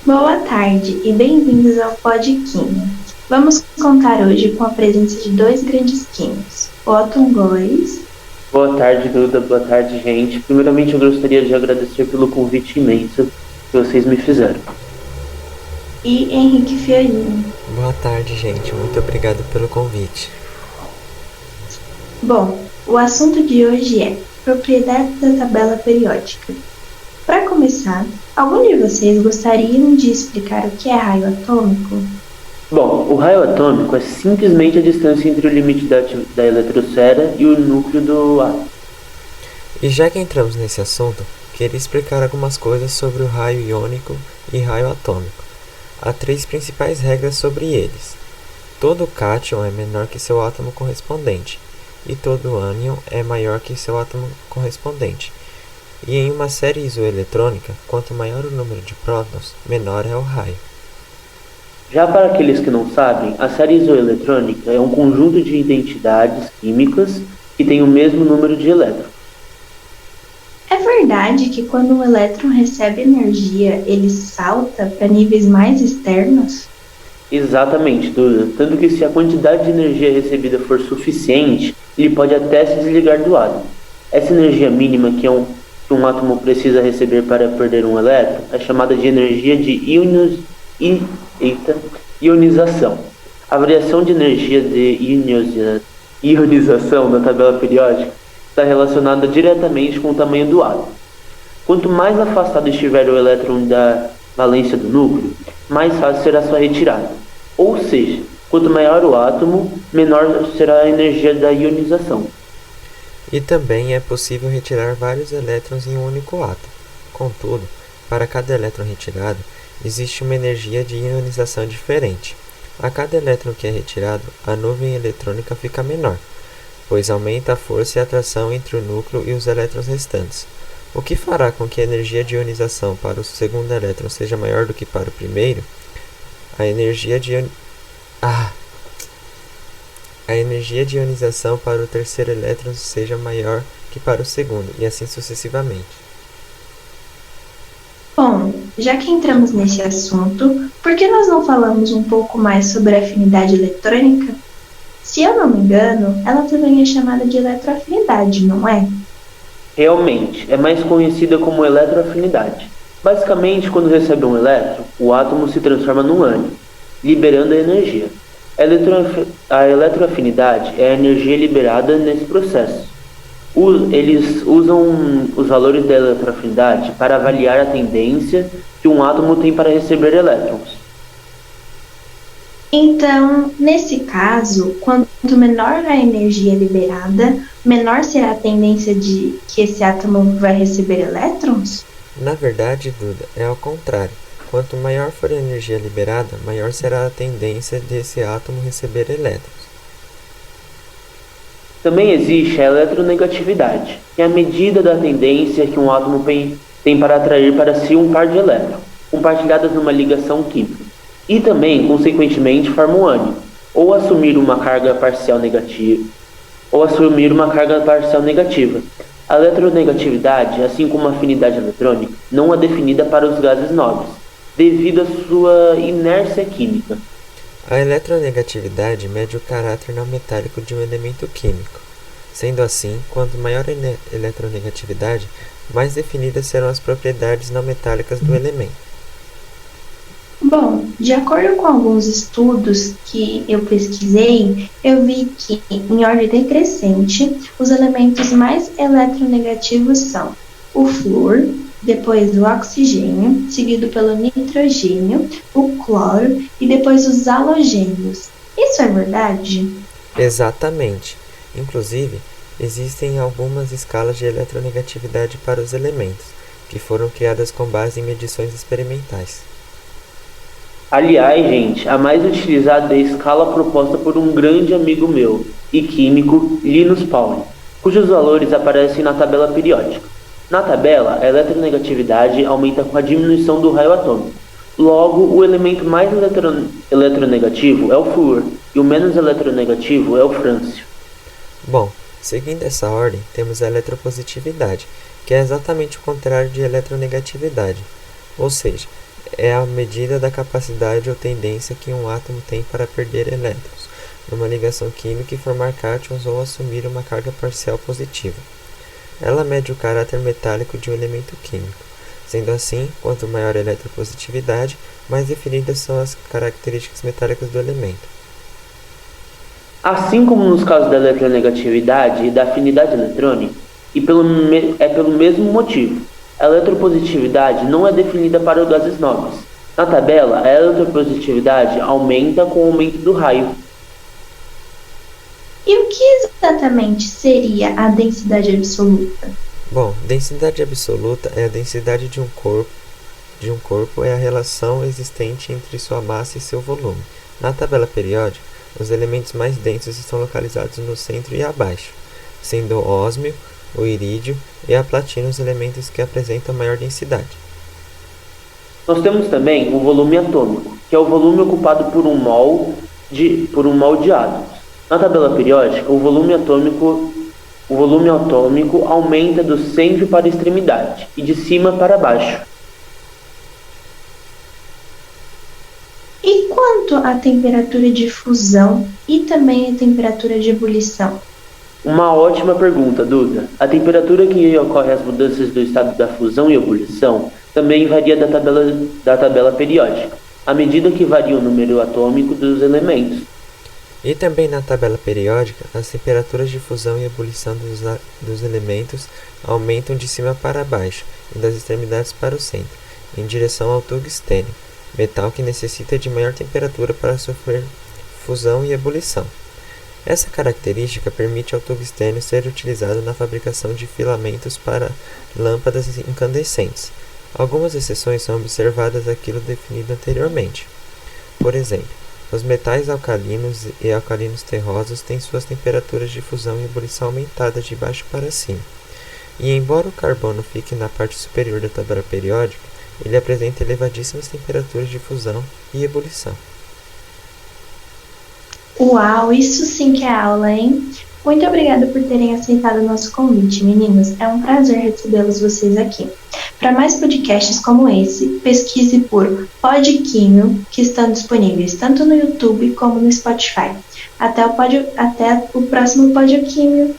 Boa tarde e bem-vindos ao Pod Química. Vamos contar hoje com a presença de dois grandes químicos, Otton Góes Boa tarde, Duda. Boa tarde, gente. Primeiramente, eu gostaria de agradecer pelo convite imenso que vocês me fizeram. e Henrique Fiorini. Boa tarde, gente. Muito obrigado pelo convite. Bom, o assunto de hoje é propriedades da tabela periódica. Para começar, algum de vocês gostariam de explicar o que é raio atômico? Bom, o raio atômico é simplesmente a distância entre o limite da eletrosfera e o núcleo do átomo. E já que entramos nesse assunto, queria explicar algumas coisas sobre o raio iônico e raio atômico. Há três principais regras sobre eles. Todo cátion é menor que seu átomo correspondente, e todo ânion é maior que seu átomo correspondente. E em uma série isoeletrônica, quanto maior o número de prótons, menor é o raio. Já para aqueles que não sabem, a série isoeletrônica é um conjunto de identidades químicas que tem o mesmo número de elétrons. É verdade que quando um elétron recebe energia, ele salta para níveis mais externos? Exatamente, Duda. Tanto que se a quantidade de energia recebida for suficiente, ele pode até se desligar do átomo. Essa energia mínima que um átomo precisa receber para perder um elétron é chamada de energia de ionização. A variação de energia de ionização na tabela periódica está relacionada diretamente com o tamanho do átomo. Quanto mais afastado estiver o elétron da valência do núcleo, mais fácil será sua retirada. Ou seja, quanto maior o átomo, menor será a energia da ionização. E também é possível retirar vários elétrons em um único átomo. Contudo, para cada elétron retirado, existe uma energia de ionização diferente. A cada elétron que é retirado, a nuvem eletrônica fica menor, pois aumenta a força e a atração entre o núcleo e os elétrons restantes, o que fará com que a energia de ionização para o segundo elétron seja maior do que para o primeiro. A energia de ionização para o terceiro elétron seja maior que para o segundo, e assim sucessivamente. Bom, já que entramos nesse assunto, por que nós não falamos um pouco mais sobre a afinidade eletrônica? Se eu não me engano, ela também é chamada de eletroafinidade, não é? Realmente, é mais conhecida como eletroafinidade. Basicamente, quando recebe um elétron, o átomo se transforma num ânion, liberando a energia. A eletroafinidade é a energia liberada nesse processo. Eles usam os valores da eletroafinidade para avaliar a tendência que um átomo tem para receber elétrons. Então, nesse caso, quanto menor a energia liberada, menor será a tendência de que esse átomo vai receber elétrons? Na verdade, Duda, é ao contrário. Quanto maior for a energia liberada, maior será a tendência desse átomo receber elétrons. Também existe a eletronegatividade, que é a medida da tendência que um átomo tem para atrair para si um par de elétrons, compartilhadas numa ligação química. E também, consequentemente, forma um ânion, ou assumir uma carga parcial negativa, A eletronegatividade, assim como a afinidade eletrônica, não é definida para os gases nobres, devido à sua inércia química. A eletronegatividade mede o caráter não metálico de um elemento químico. Sendo assim, quanto maior a eletronegatividade, mais definidas serão as propriedades não metálicas do elemento. Bom, de acordo com alguns estudos que eu pesquisei, eu vi que, em ordem decrescente, os elementos mais eletronegativos são o flúor, depois o oxigênio, seguido pelo nitrogênio, o cloro e depois os halogênios. Isso é verdade? Exatamente. Inclusive, existem algumas escalas de eletronegatividade para os elementos, que foram criadas com base em medições experimentais. Aliás, gente, a mais utilizada é a escala proposta por um grande amigo meu e químico, Linus Pauling, cujos valores aparecem na tabela periódica. Na tabela, a eletronegatividade aumenta com a diminuição do raio atômico. Logo, o elemento mais eletronegativo é o flúor e o menos eletronegativo é o frâncio. Bom, seguindo essa ordem, temos a eletropositividade, que é exatamente o contrário de eletronegatividade, ou seja, é a medida da capacidade ou tendência que um átomo tem para perder elétrons numa ligação química e formar cátions ou assumir uma carga parcial positiva. Ela mede o caráter metálico de um elemento químico. Sendo assim, quanto maior a eletropositividade, mais definidas são as características metálicas do elemento. Assim como nos casos da eletronegatividade e da afinidade eletrônica, e pelo mesmo motivo, a eletropositividade não é definida para gases nobres. Na tabela, a eletropositividade aumenta com o aumento do raio. E o que exatamente seria a densidade absoluta? Bom, densidade absoluta é a densidade de um corpo é a relação existente entre sua massa e seu volume. Na tabela periódica, os elementos mais densos estão localizados no centro e abaixo, sendo o ósmio, o irídio e a platina os elementos que apresentam maior densidade. Nós temos também o volume atômico, que é o volume ocupado por um mol de átomos. Na tabela periódica, o volume atômico aumenta do centro para a extremidade e de cima para baixo. E quanto à temperatura de fusão e também a temperatura de ebulição? Uma ótima pergunta, Duda. A temperatura que ocorre as mudanças do estado da fusão e ebulição também varia da tabela periódica, à medida que varia o número atômico dos elementos. E também na tabela periódica, as temperaturas de fusão e ebulição dos elementos aumentam de cima para baixo e das extremidades para o centro, em direção ao tungstênio, metal que necessita de maior temperatura para sofrer fusão e ebulição. Essa característica permite ao tungstênio ser utilizado na fabricação de filamentos para lâmpadas incandescentes. Algumas exceções são observadas àquilo definido anteriormente. Por exemplo, os metais alcalinos e alcalinos terrosos têm suas temperaturas de fusão e ebulição aumentadas de baixo para cima. E embora o carbono fique na parte superior da tabela periódica, ele apresenta elevadíssimas temperaturas de fusão e ebulição. Uau, isso sim que é aula, hein? Muito obrigada por terem aceitado o nosso convite, meninos. É um prazer recebê-los vocês aqui. Para mais podcasts como esse, pesquise por Podquímio, que estão disponíveis tanto no YouTube como no Spotify. Até o próximo Podquímio.